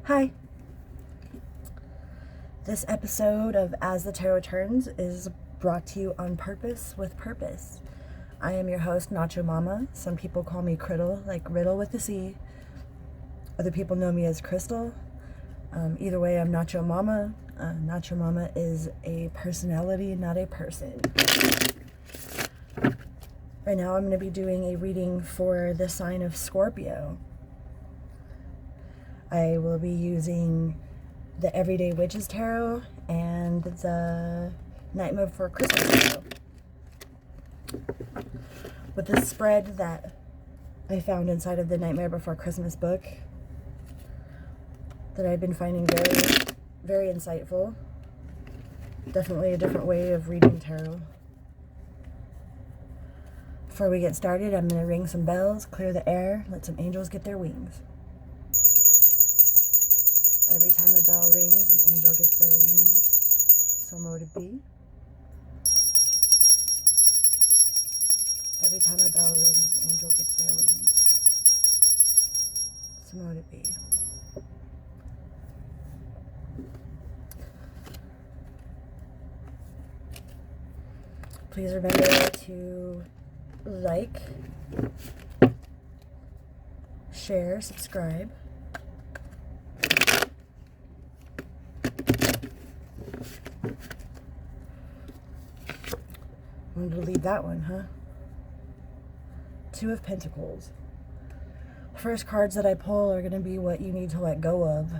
Hi. This episode of As the Tarot Turns is brought to you on purpose with purpose. I am your host, Nacho Mama. Some people call me Criddle, like Riddle with a C. Other people know me as Crystal. Either way, I'm Nacho Mama. Nacho Mama is a personality, not a person. Right now, I'm going to be doing a reading for the sign of Scorpio. I will be using the Everyday Witches Tarot and the Nightmare Before Christmas Tarot. With this spread that I found inside of the Nightmare Before Christmas book that I've been finding very, very insightful. Definitely a different way of reading tarot. Before we get started, I'm going to ring some bells, clear the air, let some angels get their wings. Every time a bell rings, an angel gets their wings. So mote it be. Every time a bell rings, an angel gets their wings. So mote it be. Please remember to like, share, subscribe. I'm going to leave that one, huh? Two of Pentacles. First cards that I pull are going to be what you need to let go of.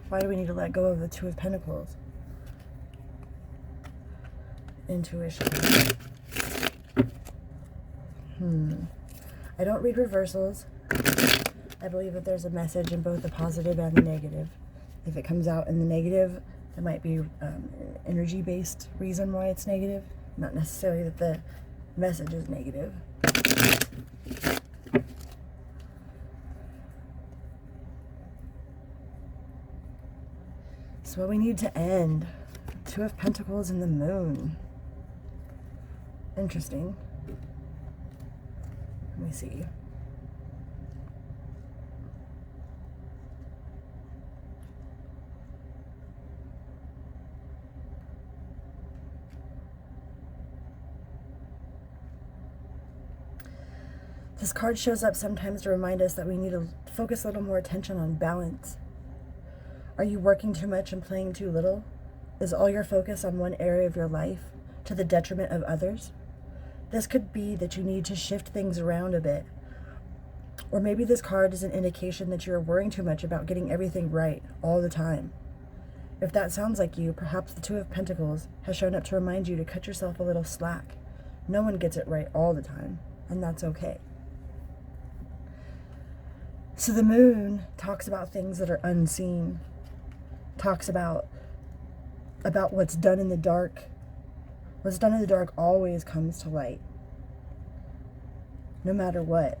Why do we need to let go of the Two of Pentacles? Intuition. I don't read reversals. I believe that there's a message in both the positive and the negative. If it comes out in the negative, there might be an energy-based reason why it's negative. Not necessarily that the message is negative. So what we need to end. Two of Pentacles and the Moon. Interesting. Let me see. This card shows up sometimes to remind us that we need to focus a little more attention on balance. Are you working too much and playing too little? Is all your focus on one area of your life to the detriment of others? This could be that you need to shift things around a bit. Or maybe this card is an indication that you're worrying too much about getting everything right all the time. If that sounds like you, perhaps the Two of Pentacles has shown up to remind you to cut yourself a little slack. No one gets it right all the time, and that's okay. So the Moon talks about things that are unseen. Talks about what's done in the dark. What's done in the dark always comes to light, no matter what.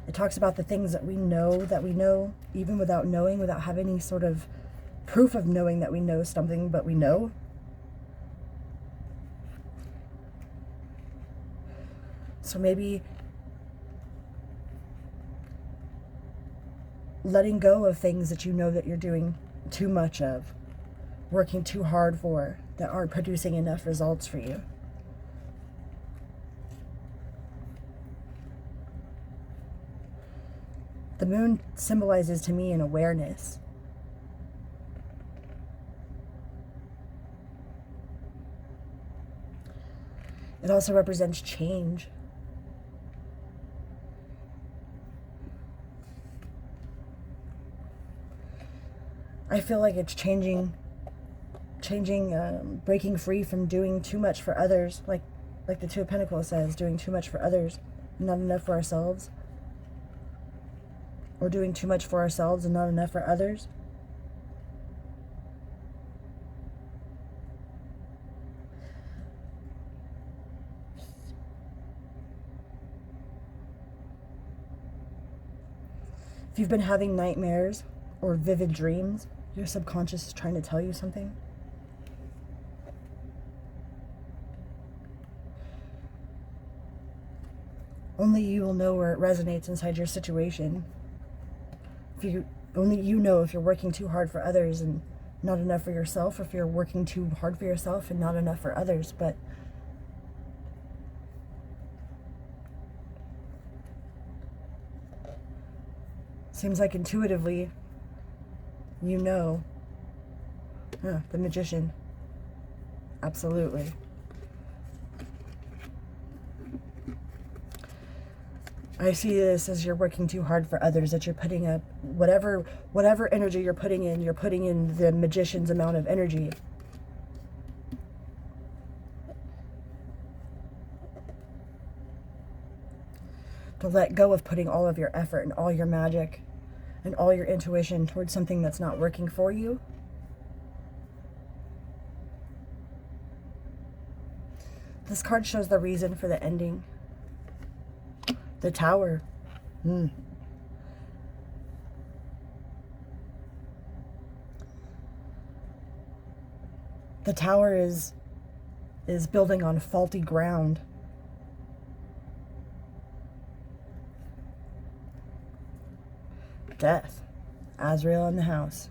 It talks about the things that we know, even without knowing, without having any sort of proof of knowing that we know something, but we know. So maybe letting go of things that you know that you're doing too much of, working too hard for, that aren't producing enough results for you. The Moon symbolizes to me an awareness. It also represents change. I feel like it's changing, breaking free from doing too much for others, like the Two of Pentacles says, doing too much for others, not enough for ourselves, or doing too much for ourselves and not enough for others. If you've been having nightmares or vivid dreams, your subconscious is trying to tell you something. Only you will know where it resonates inside your situation. Only you know if you're working too hard for others and not enough for yourself, or if you're working too hard for yourself and not enough for others. But seems like intuitively, you know. The Magician. Absolutely. I see this as you're working too hard for others, that you're putting up whatever energy you're putting in the Magician's amount of energy. To let go of putting all of your effort and all your magic and all your intuition towards something that's not working for you. This card shows the reason for the ending. The Tower. The Tower is building on faulty ground. Death. Azrael in the house.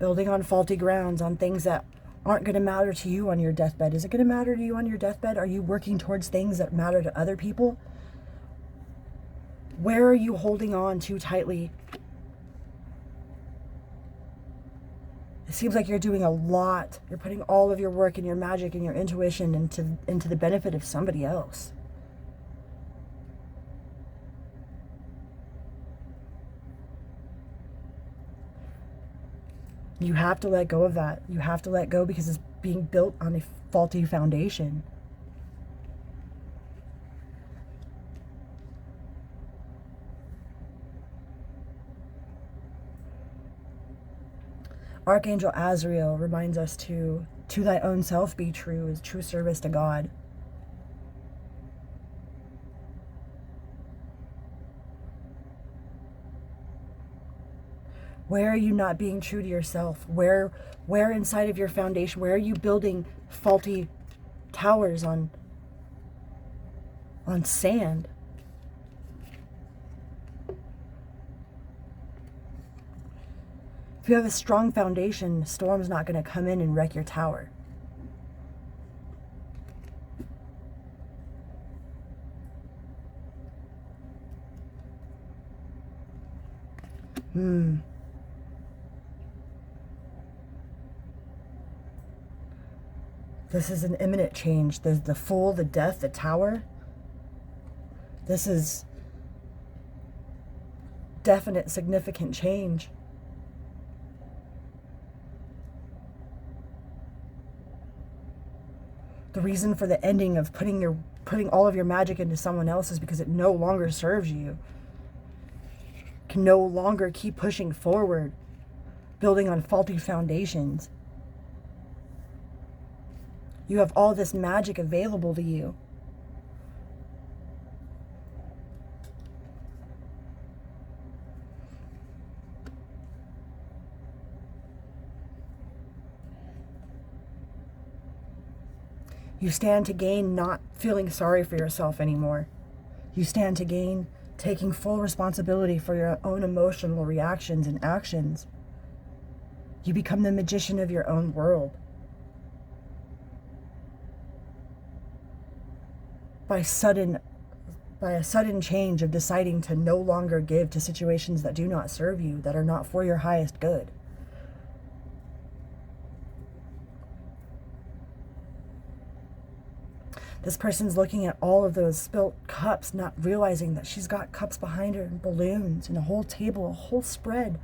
Building on faulty grounds, on things that aren't going to matter to you on your deathbed. Is it going to matter to you on your deathbed? Are you working towards things that matter to other people? Where are you holding on too tightly? It seems like you're doing a lot. You're putting all of your work and your magic and your intuition into the benefit of somebody else. You have to let go of that. You have to let go because it's being built on a faulty foundation. Archangel Azrael reminds us to thy own self be true, is true service to God. Where are you not being true to yourself? Where inside of your foundation, where are you building faulty towers on sand? If you have a strong foundation, the storm's not going to come in and wreck your tower. This is an imminent change. There's the Fool, the Death, the Tower. This is definite, significant change. The reason for the ending of putting all of your magic into someone else is because it no longer serves you. Can no longer keep pushing forward, building on faulty foundations. You have all this magic available to you. You stand to gain not feeling sorry for yourself anymore. You stand to gain taking full responsibility for your own emotional reactions and actions. You become the magician of your own world. By a sudden change of deciding to no longer give to situations that do not serve you, that are not for your highest good. This person's looking at all of those spilt cups, not realizing that she's got cups behind her and balloons and a whole table, a whole spread.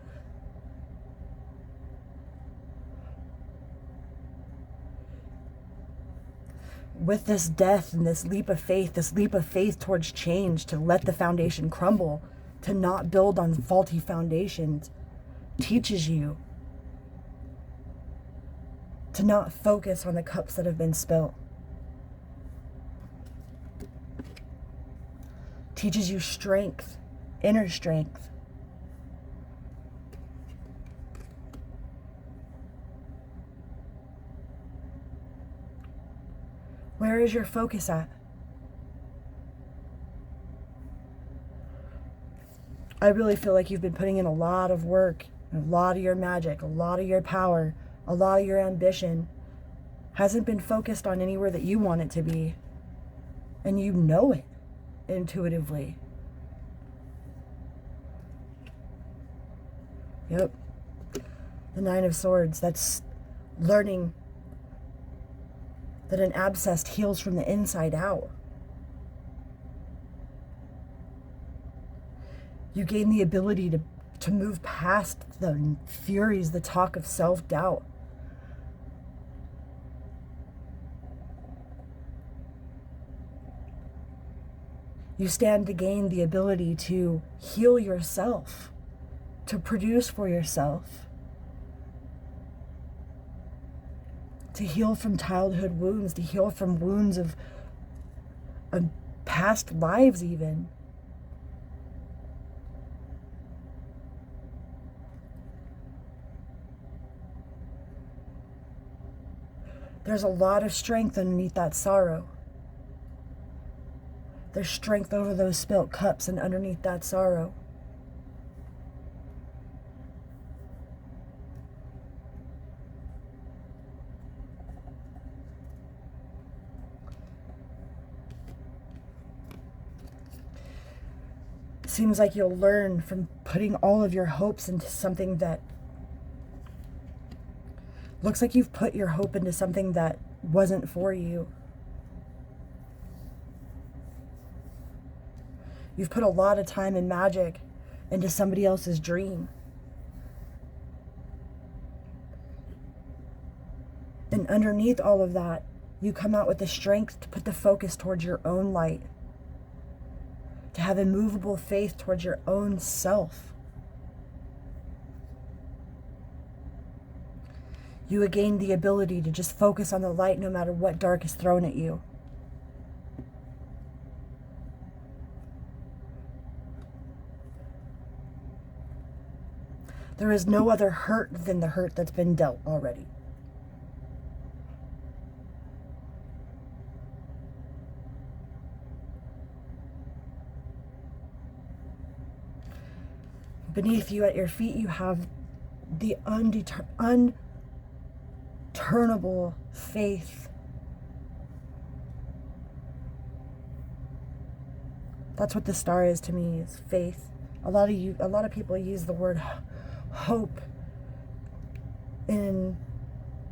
With this death and this leap of faith towards change, to let the foundation crumble, to not build on faulty foundations, teaches you to not focus on the cups that have been spilt. Teaches you strength, inner strength. Where is your focus at? I really feel like you've been putting in a lot of work, a lot of your magic, a lot of your power, a lot of your ambition hasn't been focused on anywhere that you want it to be. And you know it intuitively. Yep. The Nine of Swords, that's learning that an abscess heals from the inside out. You gain the ability to move past the furies, the talk of self-doubt. You stand to gain the ability to heal yourself, to produce for yourself, to heal from childhood wounds, to heal from wounds of past lives even. There's a lot of strength underneath that sorrow. There's strength over those spilt cups and underneath that sorrow. It seems like you'll learn from putting all of your hopes into something that looks like you've put your hope into something that wasn't for you. You've put a lot of time and magic into somebody else's dream. And underneath all of that, you come out with the strength to put the focus towards your own light, to have immovable faith towards your own self. You would gain the ability to just focus on the light no matter what dark is thrown at you. There is no other hurt than the hurt that's been dealt already. Beneath you, at your feet, you have the unturnable faith. That's what the star is to me, is faith. A lot of people use the word hope in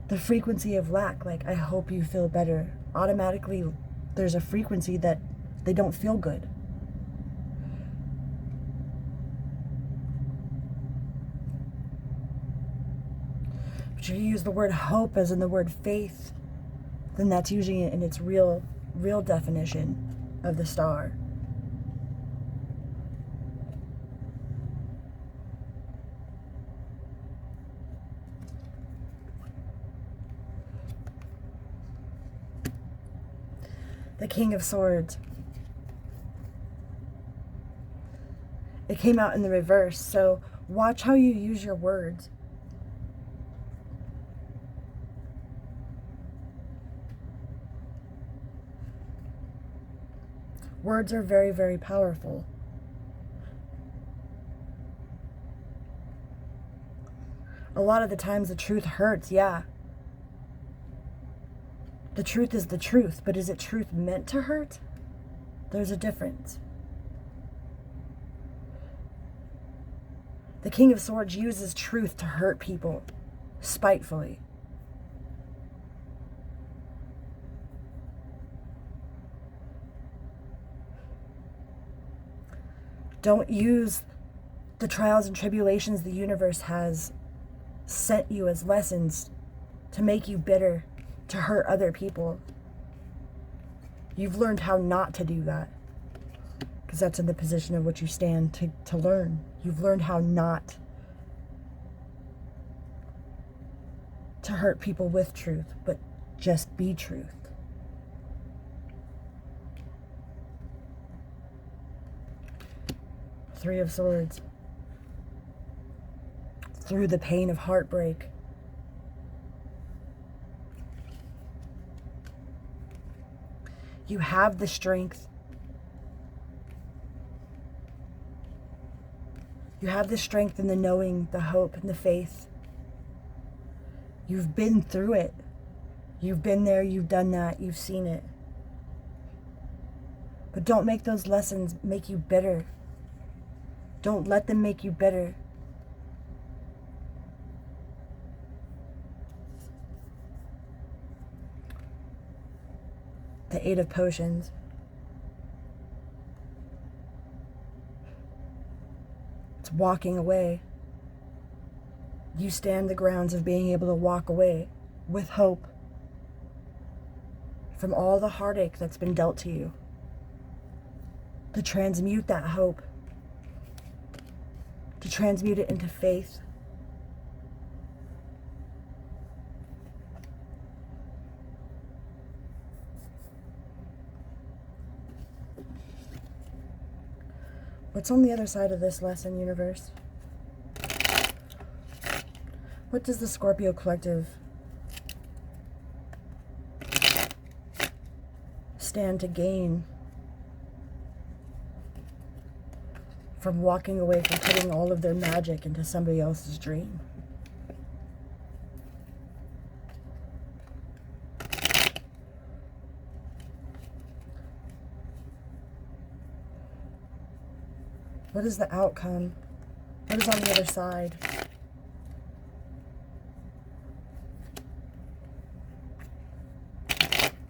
the frequency of lack, like, I hope you feel better. Automatically, there's a frequency that they don't feel good. But if you use the word hope as in the word faith, then that's using it in its real definition of the star. The King of Swords. It came out in the reverse, so watch how you use your words. Words are very, very powerful. A lot of the times the truth hurts, yeah. The truth is the truth, but is it truth meant to hurt? There's a difference. The King of Swords uses truth to hurt people spitefully. Don't use the trials and tribulations the universe has sent you as lessons to make you bitter, to hurt other people. You've learned how not to do that, because that's in the position of which you stand to learn. You've learned how not to hurt people with truth, but just be truth. Three of Swords. Through the pain of heartbreak, you have the strength You have the strength and the knowing, the hope and the faith. You've been through it. You've been there, you've done that, you've seen it. But don't make those lessons make you bitter. Don't let them make you bitter. The Eight of Potions. It's walking away. You stand the grounds of being able to walk away with hope from all the heartache that's been dealt to you. To transmute that hope. To transmute it into faith. What's on the other side of this lesson, universe? What does the Scorpio collective stand to gain from walking away from putting all of their magic into somebody else's dream? What is the outcome? What is on the other side?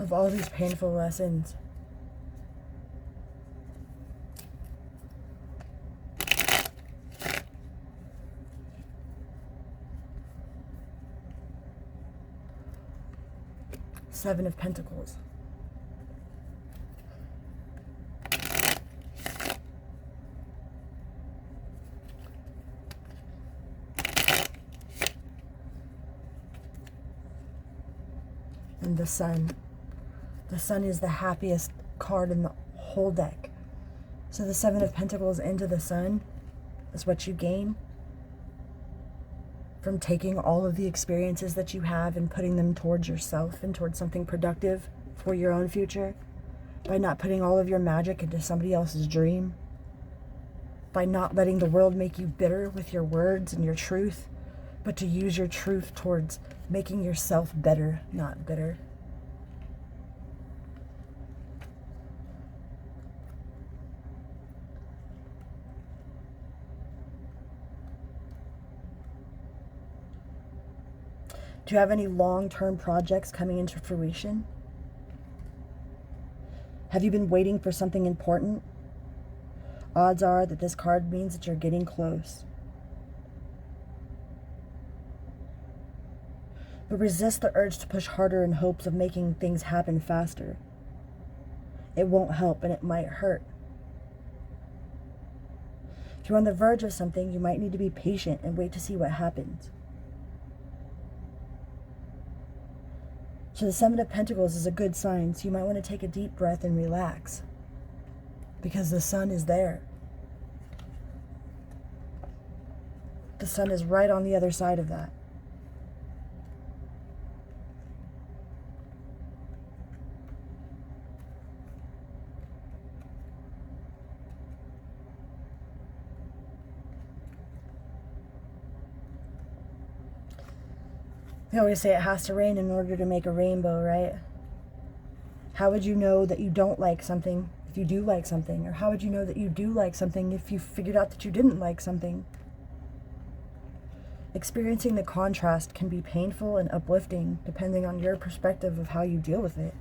Of all these painful lessons? Seven of Pentacles. And the Sun. The Sun is the happiest card in the whole deck. So the Seven of Pentacles into the Sun is what you gain from taking all of the experiences that you have and putting them towards yourself and towards something productive for your own future. By not putting all of your magic into somebody else's dream. By not letting the world make you bitter with your words and your truth, but to use your truth towards making yourself better, not bitter. Do you have any long-term projects coming into fruition? Have you been waiting for something important? Odds are that this card means that you're getting close. But resist the urge to push harder in hopes of making things happen faster. It won't help and it might hurt. If you're on the verge of something, you might need to be patient and wait to see what happens. So the Seven of Pentacles is a good sign, so you might want to take a deep breath and relax. Because the Sun is there. The Sun is right on the other side of that. They always say it has to rain in order to make a rainbow, right? How would you know that you don't like something if you do like something? Or how would you know that you do like something if you figured out that you didn't like something? Experiencing the contrast can be painful and uplifting depending on your perspective of how you deal with it.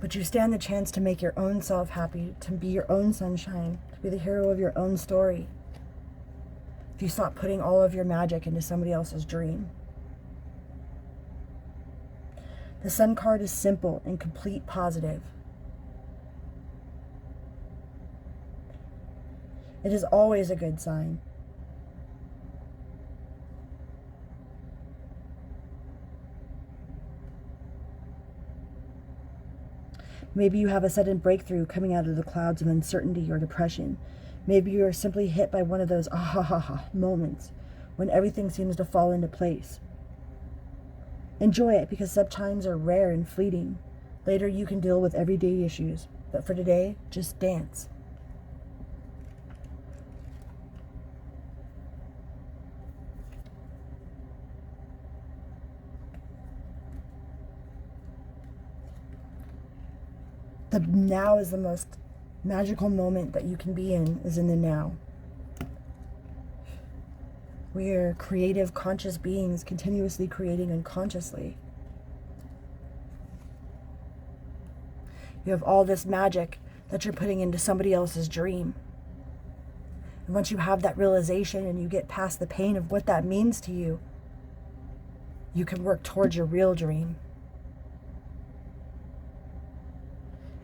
But you stand the chance to make your own self happy, to be your own sunshine, to be the hero of your own story. If you stop putting all of your magic into somebody else's dream. The Sun card is simple and complete positive. It is always a good sign. Maybe you have a sudden breakthrough coming out of the clouds of uncertainty or depression. Maybe you are simply hit by one of those ah-ha-ha-ha moments when everything seems to fall into place. Enjoy it because such times are rare and fleeting. Later you can deal with everyday issues, but for today, just dance. The now is the most magical moment that you can be in, is in the now. We are creative, conscious beings continuously creating unconsciously. You have all this magic that you're putting into somebody else's dream. And once you have that realization and you get past the pain of what that means to you, you can work towards your real dream.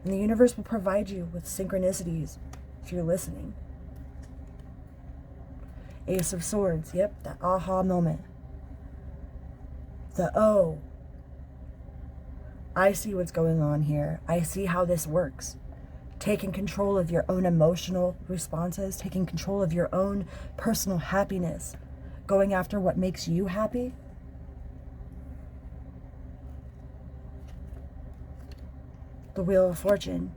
And the universe will provide you with synchronicities if you're listening. Ace of Swords, yep, that aha moment. The oh, I see what's going on here. I see how this works. Taking control of your own emotional responses, taking control of your own personal happiness, going after what makes you happy. The Wheel of Fortune.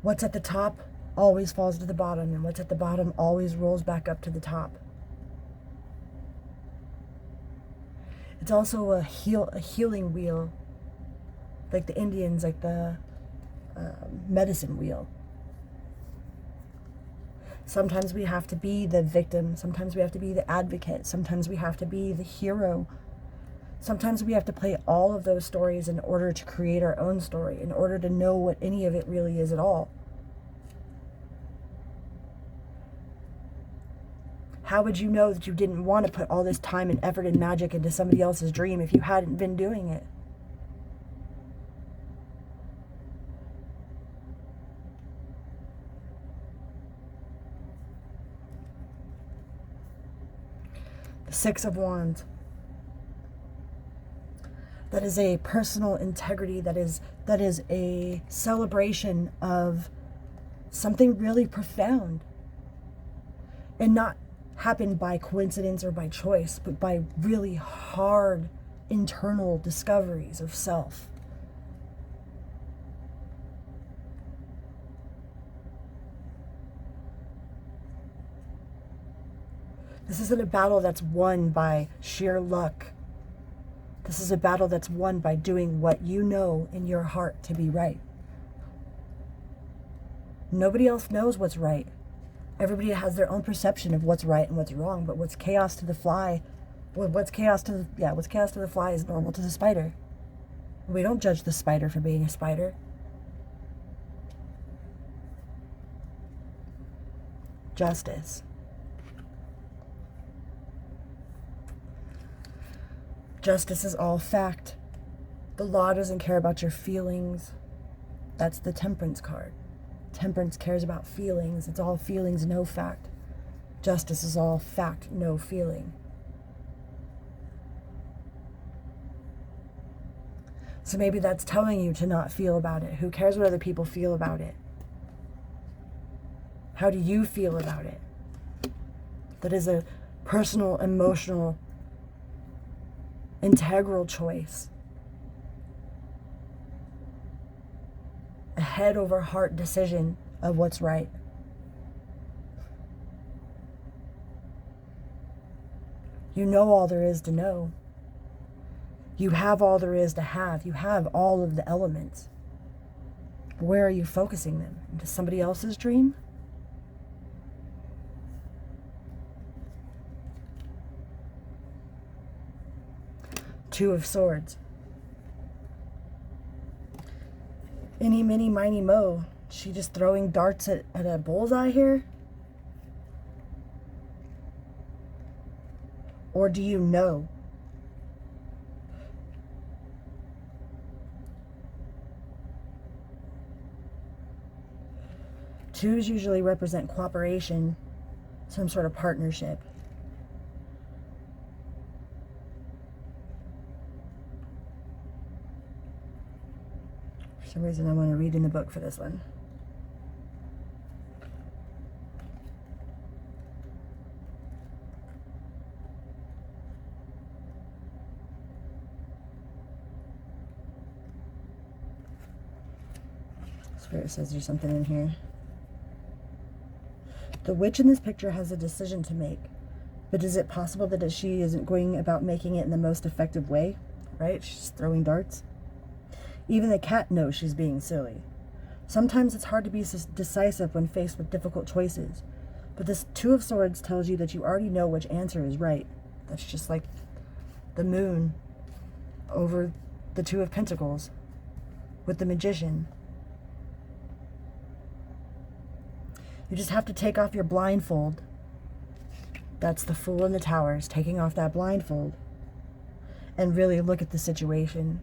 What's at the top always falls to the bottom, and what's at the bottom always rolls back up to the top. It's also a healing wheel, like the Indians, like the medicine wheel. Sometimes we have to be the victim. Sometimes we have to be the advocate. Sometimes we have to be the hero. Sometimes we have to play all of those stories in order to create our own story, in order to know what any of it really is at all. How would you know that you didn't want to put all this time and effort and magic into somebody else's dream if you hadn't been doing it? The Six of Wands. That is a personal integrity. That is a celebration of something really profound. And not happen by coincidence or by choice, but by really hard internal discoveries of self. This isn't a battle that's won by sheer luck. This is a battle that's won by doing what you know in your heart to be right. Nobody else knows what's right. Everybody has their own perception of what's right and what's wrong, but what's chaos to the fly, what's chaos to the fly is normal to the spider. We don't judge the spider for being a spider. Justice. Justice is all fact. The law doesn't care about your feelings. That's the Temperance card. Temperance cares about feelings. It's all feelings, no fact. Justice is all fact, no feeling. So maybe that's telling you to not feel about it. Who cares what other people feel about it? How do you feel about it? That is a personal, emotional, integral choice. A head over heart decision of what's right. You know all there is to know. You have all there is to have. You have all of the elements. Where are you focusing them? Into somebody else's dream? Two of Swords. Any, mini, miny, mo. She just throwing darts at a bullseye here? Or do you know? Twos usually represent cooperation, some sort of partnership. For some reason I want to read in the book for this one. Spirit says there's something in here. The witch in this picture has a decision to make. But is it possible that she isn't going about making it in the most effective way? Right? She's throwing darts. Even the cat knows she's being silly. Sometimes it's hard to be decisive when faced with difficult choices. But this Two of Swords tells you that you already know which answer is right. That's just like the moon over the Two of Pentacles with the Magician. You just have to take off your blindfold. That's the Fool in the Towers, taking off that blindfold and really look at the situation.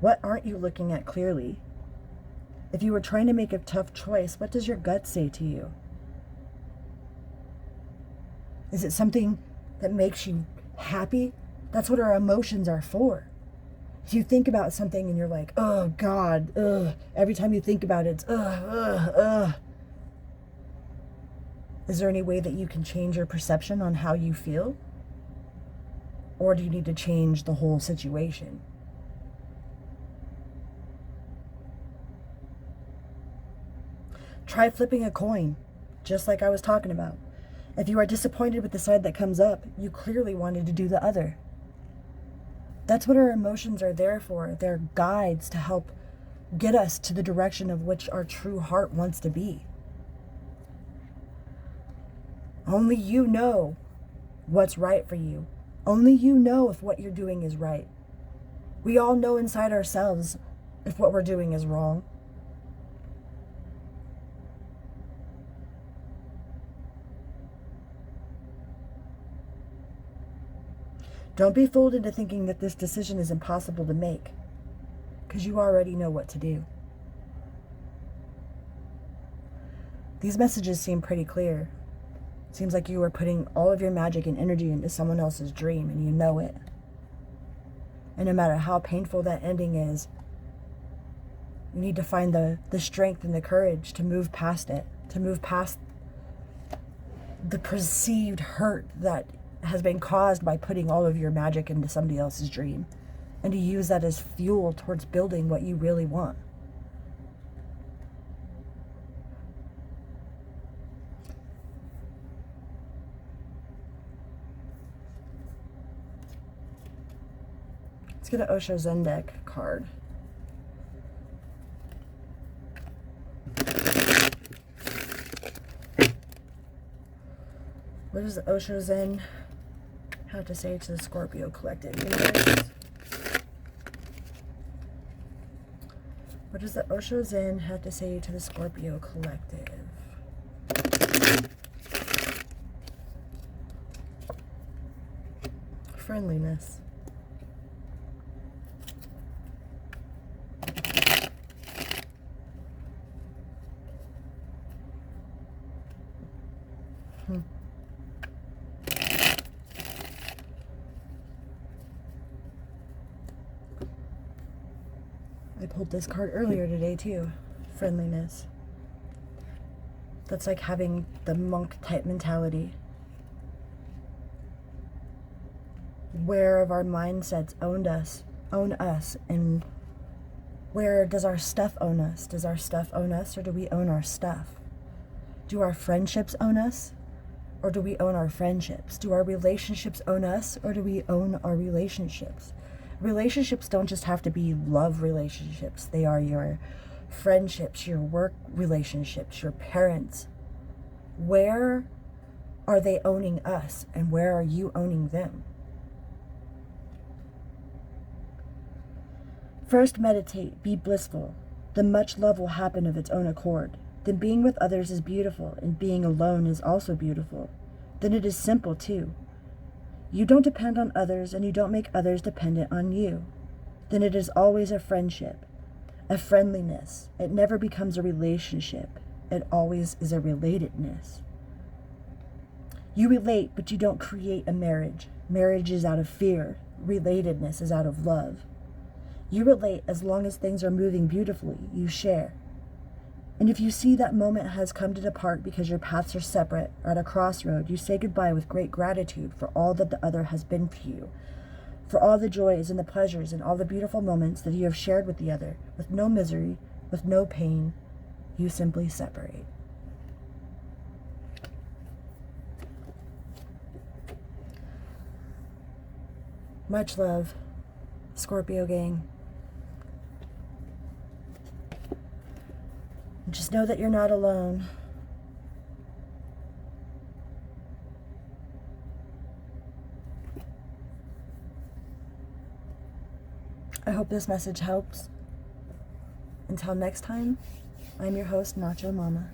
What aren't you looking at clearly? If you were trying to make a tough choice, what does your gut say to you? Is it something that makes you happy? That's what our emotions are for. If you think about something and you're like, oh God, ugh. Every time you think about it, it's ugh. Is there any way that you can change your perception on how you feel? Or do you need to change the whole situation? Try flipping a coin, just like I was talking about. If you are disappointed with the side that comes up, you clearly wanted to do the other. That's what our emotions are there for. They're guides to help get us to the direction of which our true heart wants to be. Only you know what's right for you. Only you know if what you're doing is right. We all know inside ourselves if what we're doing is wrong. Don't be fooled into thinking that this decision is impossible to make, because you already know what to do. These messages seem pretty clear. It seems like you are putting all of your magic and energy into someone else's dream, and you know it. And no matter how painful that ending is, you need to find the strength and the courage to move past it, to move past the perceived hurt that has been caused by putting all of your magic into somebody else's dream, and to use that as fuel towards building what you really want. Let's get an Osho Zen deck card. What does the Osho Zen have to say to the Scorpio collective universe? What does the Osho Zen have to say to the Scorpio collective? Friendliness. I pulled this card earlier today too. Friendliness. That's like having the monk type mentality. Where of our mindsets own us, and where does our stuff own us? Does our stuff own us, or do we own our stuff? Do our friendships own us, or do we own our friendships? Do our relationships own us, or do we own our relationships? Relationships don't just have to be love relationships. They are your friendships, your work relationships, your parents. Where are they owning us, and where are you owning them? First, meditate, be blissful. Then much love will happen of its own accord. Then being with others is beautiful, and being alone is also beautiful. Then it is simple too. You don't depend on others, and you don't make others dependent on you. Then it is always a friendship, a friendliness. It never becomes a relationship. It always is a relatedness. You relate, but you don't create a marriage. Marriage is out of fear. Relatedness is out of love. You relate as long as things are moving beautifully. You share. And if you see that moment has come to depart because your paths are separate or at a crossroad, you say goodbye with great gratitude for all that the other has been for you, for all the joys and the pleasures and all the beautiful moments that you have shared with the other, with no misery, with no pain. You simply separate. Much love, Scorpio gang. Just know that you're not alone. I hope this message helps. Until next time, I'm your host, Nacho Mama.